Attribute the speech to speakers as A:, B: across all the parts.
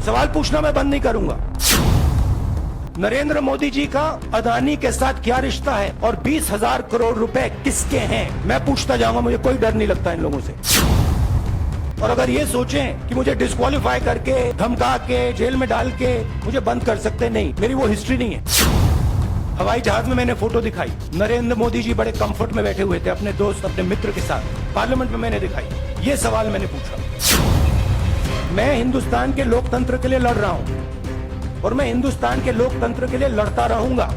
A: सवाल पूछना मैं बंद नहीं करूंगा। नरेंद्र मोदी जी का अदानी के साथ क्या रिश्ता है और 20,000 करोड़ रुपए किसके हैं, मैं पूछता जाऊंगा। मुझे कोई डर नहीं लगता इन लोगों से। और अगर ये सोचें कि मुझे डिस्क्वालीफाई करके, धमका के, जेल में डाल के मुझे बंद कर सकते, नहीं, मेरी वो हिस्ट्री नहीं है। हवाई जहाज में मैंने फोटो दिखाई, नरेंद्र मोदी जी बड़े कंफर्ट में बैठे हुए थे अपने दोस्त, अपने मित्र के साथ। पार्लियामेंट में मैंने दिखाई। ये सवाल मैंने पूछा। मैं हिंदुस्तान के लोकतंत्र के लिए लड़ रहा हूं और मैं हिंदुस्तान के लोकतंत्र के लिए लड़ता रहूंगा।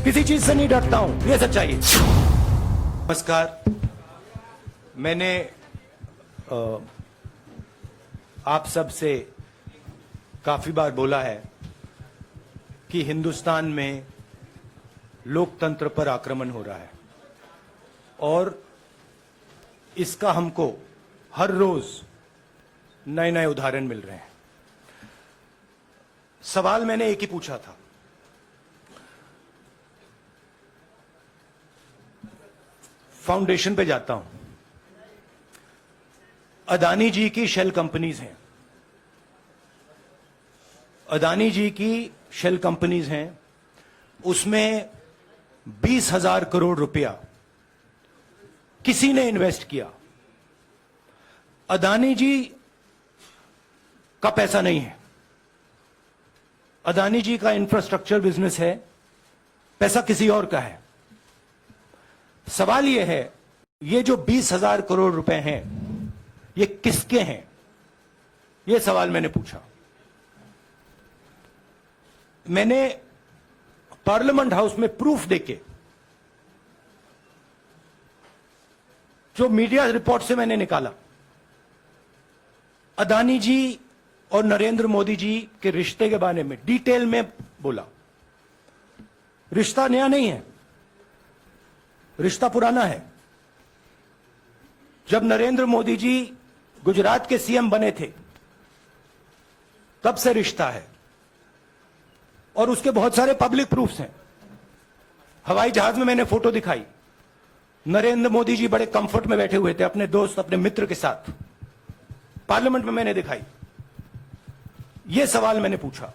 A: किसी चीज से नहीं डरता हूं, ये सच्चाई है। नमस्कार। मैंने आप सब से काफी बार बोला है कि हिंदुस्तान में लोकतंत्र पर आक्रमण हो रहा है और इसका हमको हर रोज नए नए उदाहरण मिल रहे हैं। सवाल मैंने एक ही पूछा था, फाउंडेशन पे जाता हूं। अदानी जी की शेल कंपनीज हैं, अदानी जी की शेल कंपनीज हैं, उसमें 20,000 करोड़ रुपया किसी ने इन्वेस्ट किया। अदानी जी का पैसा नहीं है, अदानी जी का इंफ्रास्ट्रक्चर बिजनेस है, पैसा किसी और का है। सवाल यह है, ये जो 20,000 करोड़ रुपए हैं, ये किसके हैं? ये सवाल मैंने पूछा। मैंने पार्लियामेंट हाउस में प्रूफ देके, जो मीडिया रिपोर्ट से मैंने निकाला, अदानी जी और नरेंद्र मोदी जी के रिश्ते के बारे में डिटेल में बोला। रिश्ता नया नहीं है, रिश्ता पुराना है। जब नरेंद्र मोदी जी गुजरात के सीएम बने थे, तब से रिश्ता है और उसके बहुत सारे पब्लिक प्रूफ्स हैं। हवाई जहाज में मैंने फोटो दिखाई, नरेंद्र मोदी जी बड़े कंफर्ट में बैठे हुए थे अपने दोस्त, अपने मित्र के साथ। पार्लियामेंट में मैंने दिखाई। ये सवाल मैंने पूछा।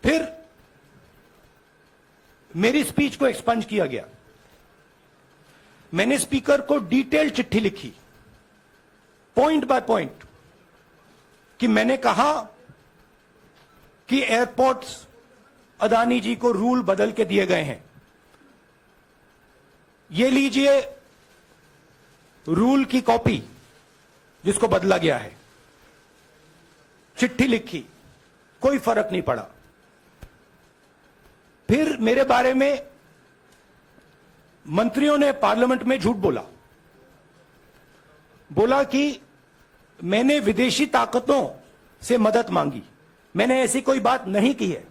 A: फिर मेरी स्पीच को एक्सपंज किया गया। मैंने स्पीकर को डिटेल चिट्ठी लिखी, पॉइंट बाय पॉइंट, कि मैंने कहा कि एयरपोर्ट्स अदानी जी को रूल बदल के दिए गए हैं। ये लीजिए रूल की कॉपी जिसको बदला गया है। चिट्ठी लिखी, कोई फर्क नहीं पड़ा। फिर मेरे बारे में मंत्रियों ने पार्लियामेंट में झूठ बोला कि मैंने विदेशी ताकतों से मदद मांगी। मैंने ऐसी कोई बात नहीं की है।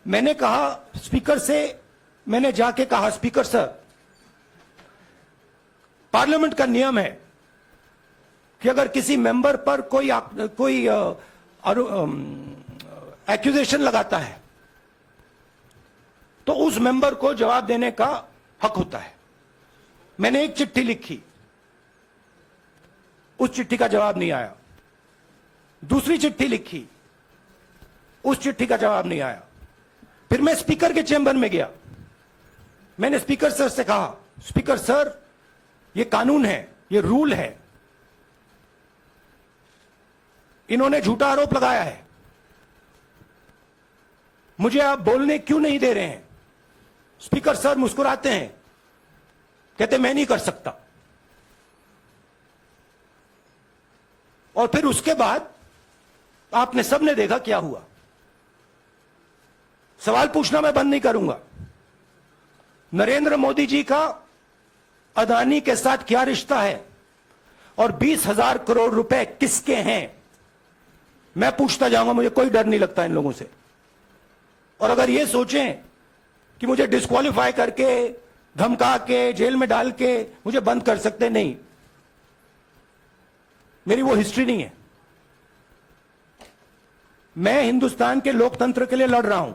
A: मैंने कहा स्पीकर से, मैंने जाके कहा, स्पीकर सर, पार्लियामेंट का नियम है कि अगर किसी मेंबर पर कोई एक्यूजेशन लगाता है तो उस मेंबर को जवाब देने का हक होता है। मैंने एक चिट्ठी लिखी, उस चिट्ठी का जवाब नहीं आया। दूसरी चिट्ठी लिखी, उस चिट्ठी का जवाब नहीं आया। फिर मैं स्पीकर के चेंबर में गया। मैंने स्पीकर सर से कहा, स्पीकर सर, ये कानून है, ये रूल है, इन्होंने झूठा आरोप लगाया है, मुझे आप बोलने क्यों नहीं दे रहे हैं? स्पीकर सर मुस्कुराते हैं, कहते मैं नहीं कर सकता। और फिर उसके बाद आपने सबने देखा क्या हुआ। सवाल पूछना मैं बंद नहीं करूंगा। नरेंद्र मोदी जी का अदानी के साथ क्या रिश्ता है और 20,000 करोड़ रुपए किसके हैं, मैं पूछता जाऊंगा। मुझे कोई डर नहीं लगता इन लोगों से। और अगर ये सोचें कि मुझे डिस्क्वालीफाई करके, धमका के, जेल में डाल के मुझे बंद कर सकते, नहीं, मेरी वो हिस्ट्री नहीं है। मैं हिंदुस्तान के लोकतंत्र के लिए लड़ रहा हूं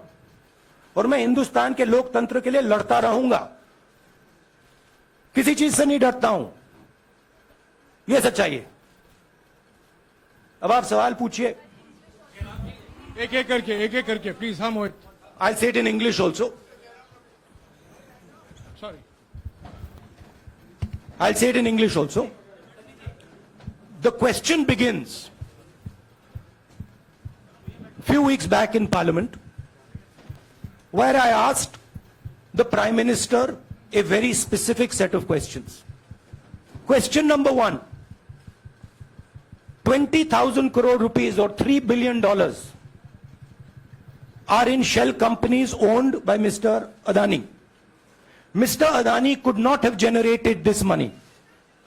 A: और मैं हिंदुस्तान के लोकतंत्र के लिए लड़ता रहूंगा। किसी चीज से नहीं डरता हूं, यह सच्चाई है। अब आप सवाल पूछिए.
B: एक एक करके प्लीज. हाँ मोहित.
A: I'll say it in English also.
B: Sorry.
A: I'll say it in English also. The question begins. Few weeks back in Parliament, where I asked the Prime Minister a very specific set of questions. Question number one, 20,000 crore rupees or $3 billion are in shell companies owned by Mr. Adani. Mr. Adani could not have generated this money.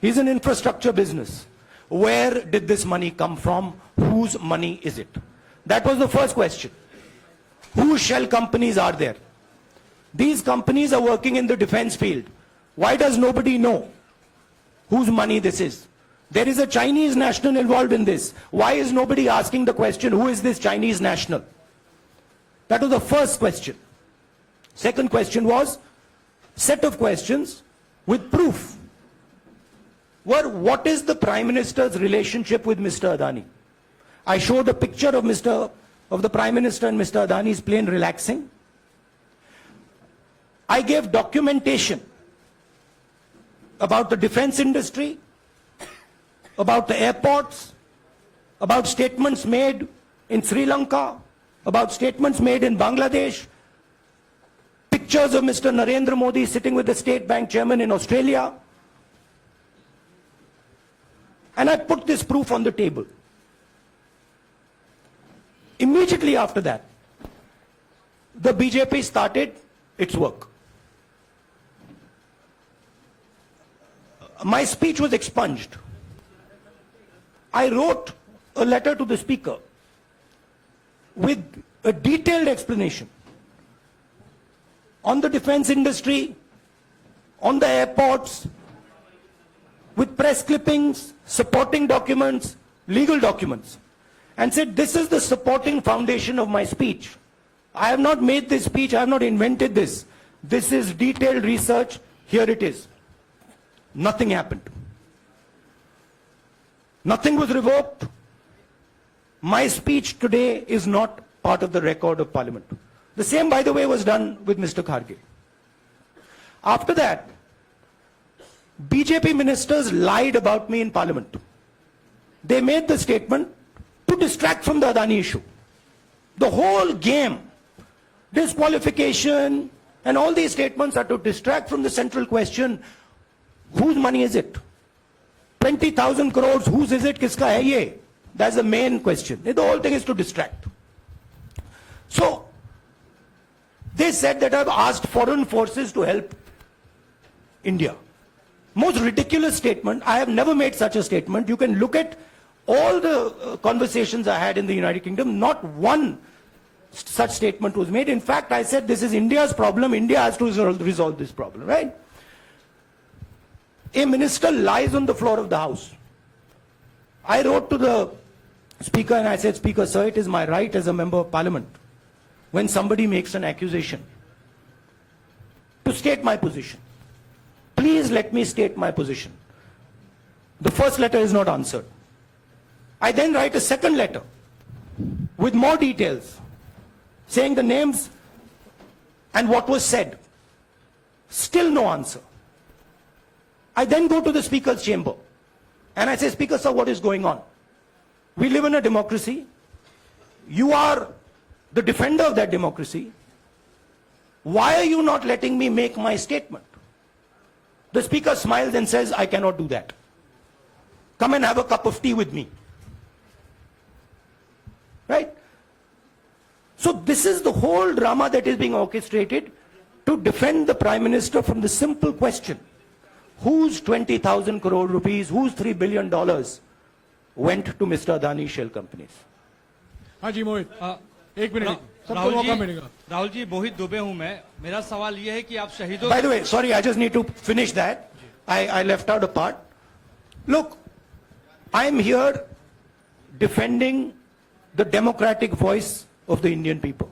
A: He's an infrastructure business. Where did this money come from? Whose money is it? That was the first question. Whose shell companies are there? These companies are working in the defense field. Why does nobody know whose money this is? There is a Chinese national involved in this. Why is nobody asking the question, who is this Chinese national? That was the first question. Second question was, set of questions with proof. What is the Prime Minister's relationship with Mr. Adani? I showed a picture of the Prime Minister and Mr. Adani's plane relaxing. I gave documentation about the defense industry, about the airports, about statements made in Sri Lanka, about statements made in Bangladesh, pictures of Mr. Narendra Modi sitting with the State Bank chairman in Australia. And I put this proof on the table. Immediately after that, the BJP started its work. My speech was expunged. I wrote a letter to the Speaker with a detailed explanation on the defense industry, on the airports, with press clippings, supporting documents, legal documents, and said, this is the supporting foundation of my speech. I have not made this speech, I have not invented this. This is detailed research, here it is. Nothing happened. Nothing was revoked. My speech today is not part of the record of Parliament. The same, by the way, was done with Mr. Kharge. After that, BJP ministers lied about me in Parliament. They made the statement to distract from the Adani issue. The whole game, disqualification, and all these statements are to distract from the central question, whose money is it? 20,000 crores, whose is it? Kiska hai ye? That's the main question. The whole thing is to distract. So, they said that I've asked foreign forces to help India. Most ridiculous statement. I have never made such a statement. You can look at all the conversations I had in the United Kingdom. Not one such statement was made. In fact, I said this is India's problem. India has to resolve this problem, right? A minister lies on the floor of the House. I wrote to the Speaker and I said, Speaker, sir, it is my right as a member of Parliament, when somebody makes an accusation, to state my position. Please let me state my position. The first letter is not answered. I then write a second letter with more details, saying the names and what was said. Still no answer. I then go to the Speaker's chamber and I say, Speaker, sir, what is going on? We live in a democracy. You are the defender of that democracy. Why are you not letting me make my statement? The Speaker smiles and says, I cannot do that. Come and have a cup of tea with me. Right? So this is the whole drama that is being orchestrated to defend the Prime Minister from the simple question, whose 20,000 crore rupees, whose $3 billion went to Mr. Adani shell companies?
B: हाँ जी मोहित, एक minute सबको मौका मिलेगा.
C: राहुल जी, मोहित दुबे हूं मैं. मेरा सवाल ये है कि आप शहीदों.
A: By the way, sorry, I just need to finish that. I left out a part. Look, I am here defending the democratic voice of the Indian people.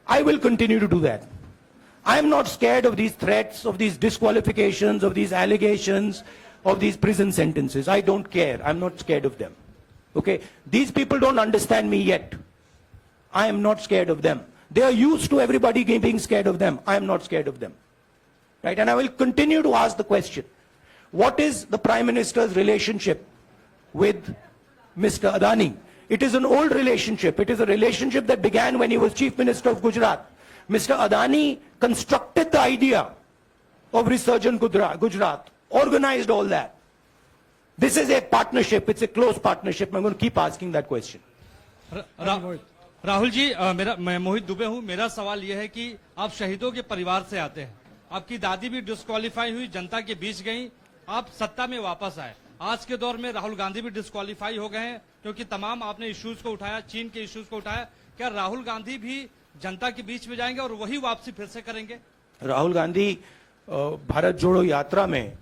A: I will continue to do that. I am not scared of these threats, of these disqualifications, of these allegations, of these prison sentences. I don't care. I'm not scared of them. Okay, these people don't understand me yet. I am not scared of them. They are used to everybody being scared of them. I am not scared of them. Right? And I will continue to ask the question, what is the Prime Minister's relationship with Mr. Adani? It is an old relationship. It is a relationship that began when he was Chief Minister of Gujarat. Mr. Adani constructed the idea of Resurgent Gujarat, organized all that. This is a partnership. It's a close partnership. I'm going to keep asking that question.
C: Rahul ji, मैं मोहित दुबे हूं। मेरा सवाल यह है कि आप शहीदों के परिवार से आते हैं। आपकी दादी भी डिस्क्वालीफाई हुई, जनता के बीच गई, आप सत्ता में वापस आए। आज के दौर में राहुल गांधी भी डिस्क्वालीफाई हो गए हैं, क्योंकि तमाम आपने इश्यूज को उठाया, चीन के इश्यूज को उठाया। क्या राहुल गांधी भी जनता के बीच में जाएंगे और वही वापसी फिर से करेंगे?
A: राहुल गांधी भारत जोड़ो यात्रा में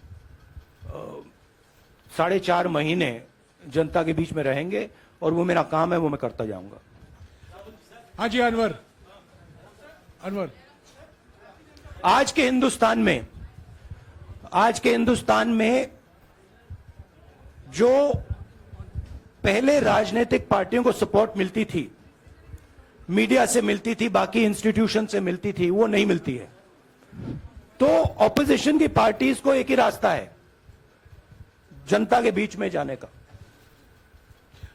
A: 4.5 महीने जनता के बीच में रहेंगे और वो मेरा काम है, वो मैं करता जाऊंगा।
B: हाँ जी, अनवर।
A: आज के हिंदुस्तान में जो पहले राजनीतिक पार्टियों को सपोर्ट मिलती थी, मीडिया से मिलती थी, बाकी इंस्टीट्यूशन से मिलती थी, वो नहीं मिलती है। तो ऑपोजिशन की पार्टीज को एक ही रास्ता है, जनता के बीच में जाने का।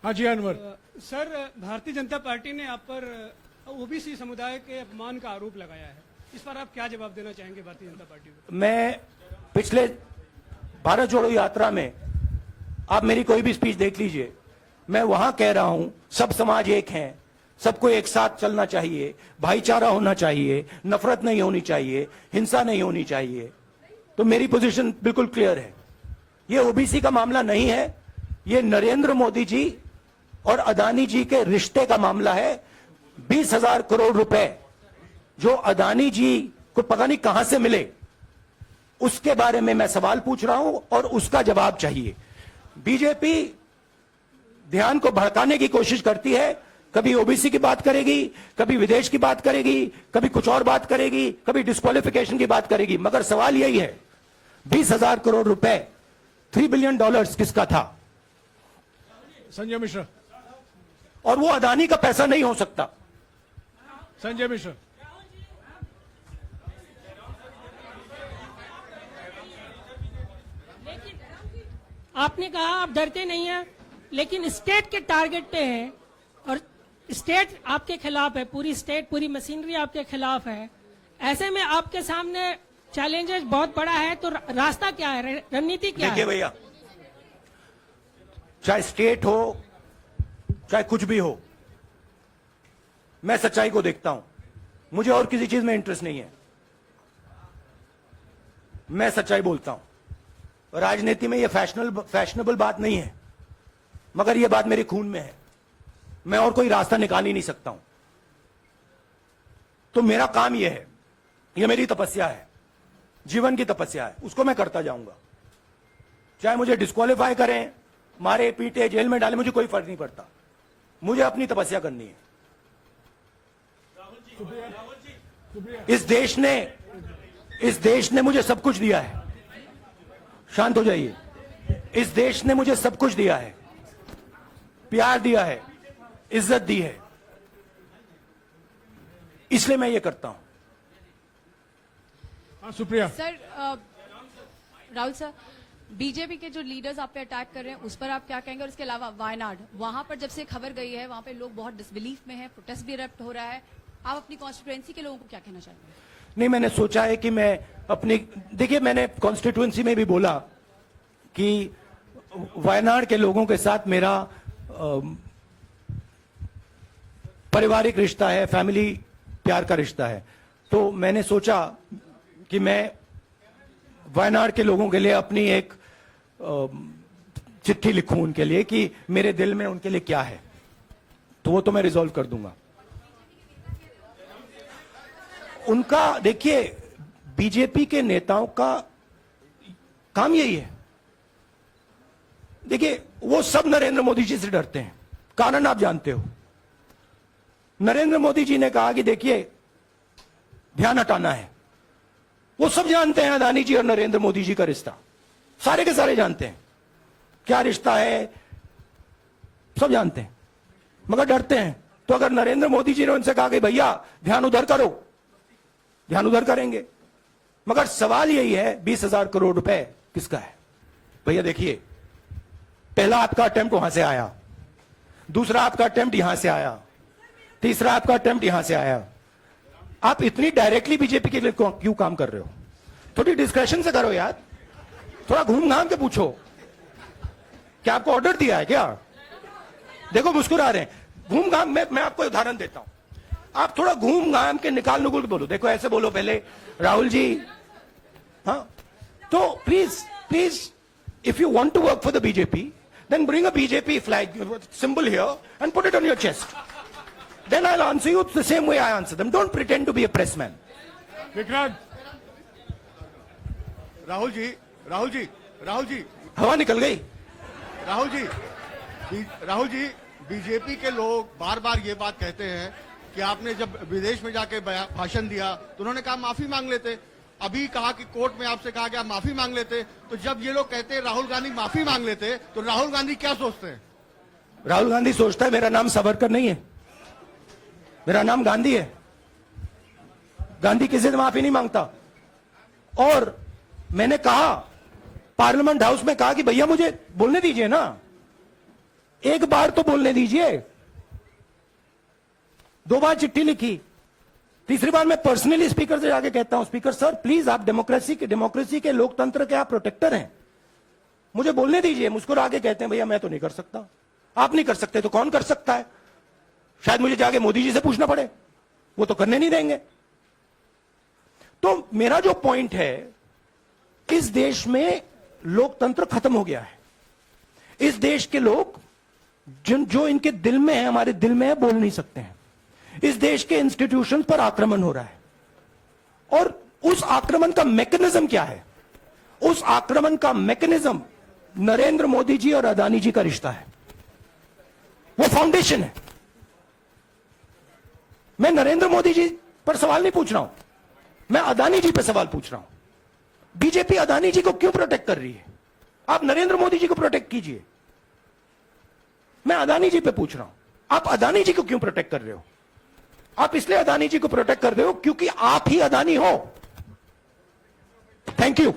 B: हाँ जी, अनवर।
D: सर, भारतीय जनता पार्टी ने आप पर ओबीसी समुदाय के अपमान का आरोप लगाया है। इस पर आप क्या जवाब देना चाहेंगे भारतीय जनता पार्टी को? मैं
A: पिछले भारत जोड़ो यात्रा में आप मेरी कोई भी स्पीच देख लीजिए, मैं वहां कह रहा हूं सब समाज एक हैं, सबको एक साथ चलना चाहिए, भाईचारा होना चाहिए, नफरत नहीं होनी चाहिए, हिंसा नहीं होनी चाहिए। तो मेरी पोजीशन बिल्कुल क्लियर है। ये ओबीसी का मामला नहीं है, ये नरेंद्र मोदी जी और अदानी जी के रिश्ते का मामला है। 20,000 करोड़ रुपए जो अदानी जी को पता नहीं कहां से मिले, उसके बारे में मैं सवाल पूछ रहा हूं और उसका जवाब चाहिए। बीजेपी ध्यान को भड़काने की कोशिश करती है, कभी ओबीसी की बात करेगी, कभी विदेश की बात करेगी, कभी कुछ और बात करेगी, कभी डिस्क्वालिफिकेशन की बात करेगी, मगर सवाल यही है 20,000 करोड़ रुपए, $3 बिलियन किसका था?
B: संजय मिश्रा।
A: और वो अदानी का पैसा नहीं हो सकता।
B: संजय मिश्रा।
E: आपने कहा आप डरते नहीं हैं, लेकिन स्टेट के टारगेट पे हैं और स्टेट आपके खिलाफ है, पूरी स्टेट, पूरी मशीनरी आपके खिलाफ है। ऐसे में आपके सामने चैलेंजेस बहुत बड़ा है, तो रास्ता क्या है, रणनीति क्या है?
A: देखिए भैया, चाहे स्टेट हो, चाहे कुछ भी हो, मैं सच्चाई को देखता हूं। मुझे और किसी चीज में इंटरेस्ट नहीं है, मैं सच्चाई बोलता हूं। राजनीति में ये फैशनेबल बात नहीं है, मगर ये बात मेरे खून में है। मैं और कोई रास्ता निकाल ही नहीं सकता हूं। तो मेरा काम यह है, यह मेरी तपस्या है, जीवन की तपस्या है, उसको मैं करता जाऊंगा। चाहे मुझे डिस्क्वालीफाई करें, मारे पीटे, जेल में डाले, मुझे कोई फर्क नहीं पड़ता। मुझे अपनी तपस्या करनी है। इस देश ने मुझे सब कुछ दिया है। शांत हो जाइए। इस देश ने मुझे सब कुछ दिया है, प्यार दिया है, इज्जत दी है, इसलिए मैं ये करता हूं।
B: हाँ, Supriya.
F: Sir, Rahul sir, BJP के जो लीडर्स आप पे अटैक कर रहे हैं उस पर आप क्या कहेंगे? और इसके अलावा वायनाड, वहां पर जब से खबर गई है, वहां पे लोग बहुत डिसबिलीफ में हैं, प्रोटेस्ट भी इरप्ट हो रहा है। आप अपनी कॉन्स्टिट्यूएंसी के लोगों को क्या कहना चाहते हैं?
A: नहीं, मैंने सोचा है कि मैं अपनी, देखिए मैंने कॉन्स्टिट्यूएंसी में भी बोला कि वायनाड के लोगों के साथ मेरा पारिवारिक रिश्ता है, फैमिली प्यार का रिश्ता है। तो मैंने सोचा कि मैं वायनाड के लोगों के लिए अपनी एक चिट्ठी लिखूं उनके लिए कि मेरे दिल में उनके लिए क्या है। तो वो तो मैं रिजॉल्व कर दूंगा। उनका, देखिए, बीजेपी के नेताओं का काम यही है। देखिए, वो सब नरेंद्र मोदी जी से डरते हैं, कारण आप जानते हो। नरेंद्र मोदी जी ने कहा कि देखिए ध्यान हटाना है। वो सब जानते हैं अदानी जी और नरेंद्र मोदी जी का रिश्ता, सारे के सारे जानते हैं क्या रिश्ता है, सब जानते हैं, मगर डरते हैं। तो अगर नरेंद्र मोदी जी ने उनसे कहा कि भैया ध्यान उधर करो, ध्यान उधर करेंगे। मगर सवाल यही है 20,000 करोड़ रुपए किसका है? भैया देखिए, पहला आपका अटेम्प्ट वहां से आया, दूसरा आपका अटेम्प्ट यहां से आया, तीसरा आपका अटेम्प्ट यहां से आया। आप इतनी डायरेक्टली बीजेपी के लिए क्यों काम कर रहे हो? थोड़ी डिस्कशन से करो यार, थोड़ा घूम घाम के पूछो। क्या आपको ऑर्डर दिया है क्या? देखो मुस्कुरा रहे हैं। घूम घाम, मैं आपको उदाहरण देता हूं, आप थोड़ा घूम घाम के निकाल नुकुल के बोलो। देखो ऐसे बोलो पहले, राहुल जी, हाँ, तो please if you want to work for the BJP, then bring a BJP flag symbol here and put it on your chest. Then I'll answer you the same way I answer them. Don't pretend to be a pressman.
B: Vikrant,
G: Rahul ji,
A: हवा निकल गई।
G: Rahul ji, BJP के लोग बार बार ये बात कहते हैं कि आपने जब विदेश में जाके भाषण दिया तो उन्होंने कहा माफी मांग लेते, अभी कहा कि कोर्ट में आपसे कहा गया माफी मांग लेते। तो जब ये लोग कहते हैं राहुल गांधी माफी मांग लेते, तो राहुल गांधी क्या सोचते हैं?
A: राहुल गांधी सोचता है मेरा नाम सावरकर नहीं है, मेरा नाम गांधी है। गांधी किसी से माफी नहीं मांगता। और मैंने कहा, पार्लियामेंट हाउस में कहा कि भैया मुझे बोलने दीजिए ना, एक बार तो बोलने दीजिए। 2 बार चिट्ठी लिखी, तीसरी बार मैं पर्सनली स्पीकर से जाके कहता हूं, स्पीकर सर प्लीज, आप डेमोक्रेसी के लोकतंत्र के आप प्रोटेक्टर हैं, मुझे बोलने दीजिए। मुस्कुरा के कहते हैं भैया मैं तो नहीं कर सकता। आप नहीं कर सकते तो कौन कर सकता है? शायद मुझे जाके मोदी जी से पूछना पड़े, वो तो करने नहीं देंगे। तो मेरा जो पॉइंट है, इस देश में लोकतंत्र खत्म हो गया है। इस देश के लोग जो इनके दिल में है, हमारे दिल में है, बोल नहीं सकते हैं। इस देश के इंस्टीट्यूशन पर आक्रमण हो रहा है। और उस आक्रमण का मैकेनिज्म क्या है? उस आक्रमण का मैकेनिज्म नरेंद्र मोदी जी और अदानी जी का रिश्ता है, वो फाउंडेशन है। मैं नरेंद्र मोदी जी पर सवाल नहीं पूछ रहा हूं, मैं अदानी जी पर सवाल पूछ रहा हूं। बीजेपी अदानी जी को क्यों प्रोटेक्ट कर रही है? आप नरेंद्र मोदी जी को प्रोटेक्ट कीजिए। मैं अदानी जी पे पूछ रहा हूं, आप अदानी जी को क्यों प्रोटेक्ट कर रहे हो? आप इसलिए अदानी जी को प्रोटेक्ट कर रहे हो क्योंकि आप ही अदानी हो। Thank you.